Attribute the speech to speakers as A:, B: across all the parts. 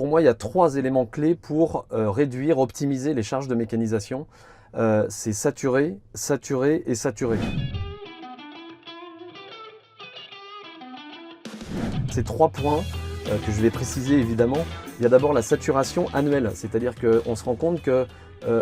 A: pour moi, il y a 3 éléments clés pour réduire, optimiser les charges de mécanisation. C'est saturer, saturer et saturer. Ces 3 points que je vais préciser évidemment, il y a d'abord la saturation annuelle, c'est-à-dire qu'on se rend compte que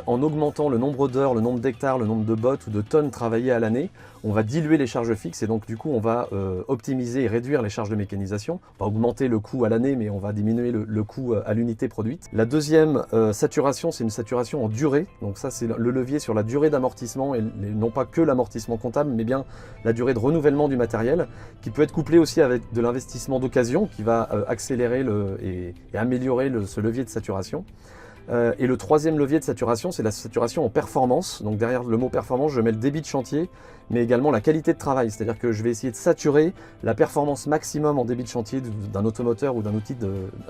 A: en augmentant le nombre d'heures, le nombre d'hectares, le nombre de bottes ou de tonnes travaillées à l'année, on va diluer les charges fixes et donc du coup on va optimiser et réduire les charges de mécanisation. On va augmenter le coût à l'année mais on va diminuer le coût à l'unité produite. La deuxième saturation, c'est une saturation en durée, donc ça c'est le levier sur la durée d'amortissement et non pas que l'amortissement comptable mais bien la durée de renouvellement du matériel qui peut être couplé aussi avec de l'investissement d'occasion qui va accélérer et améliorer ce levier de saturation. Et le troisième levier de saturation, c'est la saturation en performance. Donc derrière le mot performance, je mets le débit de chantier, mais également la qualité de travail. C'est-à-dire que je vais essayer de saturer la performance maximum en débit de chantier d'un automoteur ou d'un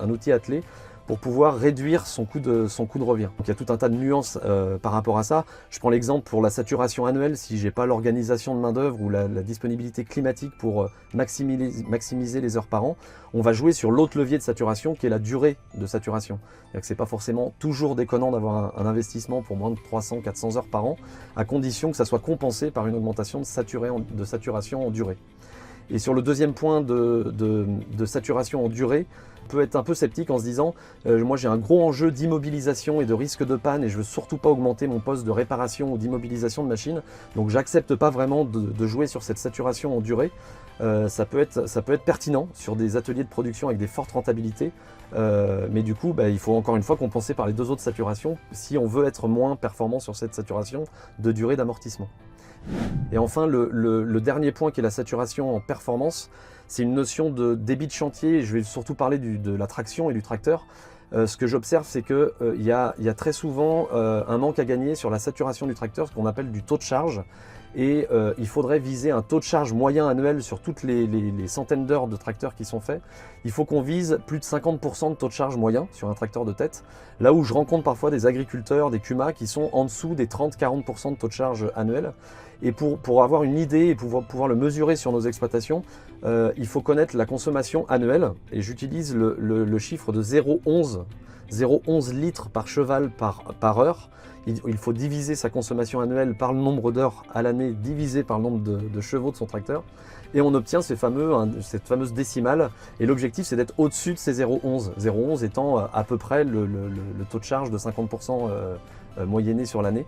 A: outil attelé pour pouvoir réduire son coût de revient. Donc il y a tout un tas de nuances par rapport à ça. Je prends l'exemple pour la saturation annuelle, si je n'ai pas l'organisation de main d'œuvre ou la disponibilité climatique pour maximiser les heures par an, on va jouer sur l'autre levier de saturation qui est la durée de saturation. Ce n'est pas forcément toujours déconnant d'avoir un investissement pour moins de 300-400 heures par an, à condition que ça soit compensé par une augmentation de saturation en durée. Et sur le deuxième point de saturation en durée, on peut être un peu sceptique en se disant moi j'ai un gros enjeu d'immobilisation et de risque de panne et je veux surtout pas augmenter mon poste de réparation ou d'immobilisation de machine, donc j'accepte pas vraiment de jouer sur cette saturation en durée. Ça peut être pertinent sur des ateliers de production avec des fortes rentabilités, mais du coup il faut encore une fois compenser par les deux autres saturations si on veut être moins performant sur cette saturation de durée d'amortissement. Et enfin, le dernier point qui est la saturation en performance, c'est une notion de débit de chantier. Je vais surtout parler de la traction et du tracteur. Ce que j'observe, c'est qu'il y a très souvent un manque à gagner sur la saturation du tracteur, ce qu'on appelle du taux de charge. Et il faudrait viser un taux de charge moyen annuel sur toutes les centaines d'heures de tracteurs qui sont faits. Il faut qu'on vise plus de 50% de taux de charge moyen sur un tracteur de tête. Là où je rencontre parfois des agriculteurs, des CUMA qui sont en dessous des 30-40% de taux de charge annuel. Et pour avoir une idée et pouvoir le mesurer sur nos exploitations, il faut connaître la consommation annuelle. Et j'utilise le chiffre de 0,11 litres par cheval par heure. Il faut diviser sa consommation annuelle par le nombre d'heures à l'année divisé par le nombre de chevaux de son tracteur. Et on obtient cette fameuse décimale. Et l'objectif, c'est d'être au-dessus de ces 0,11. 0,11 étant à peu près le taux de charge de 50% moyenné sur l'année.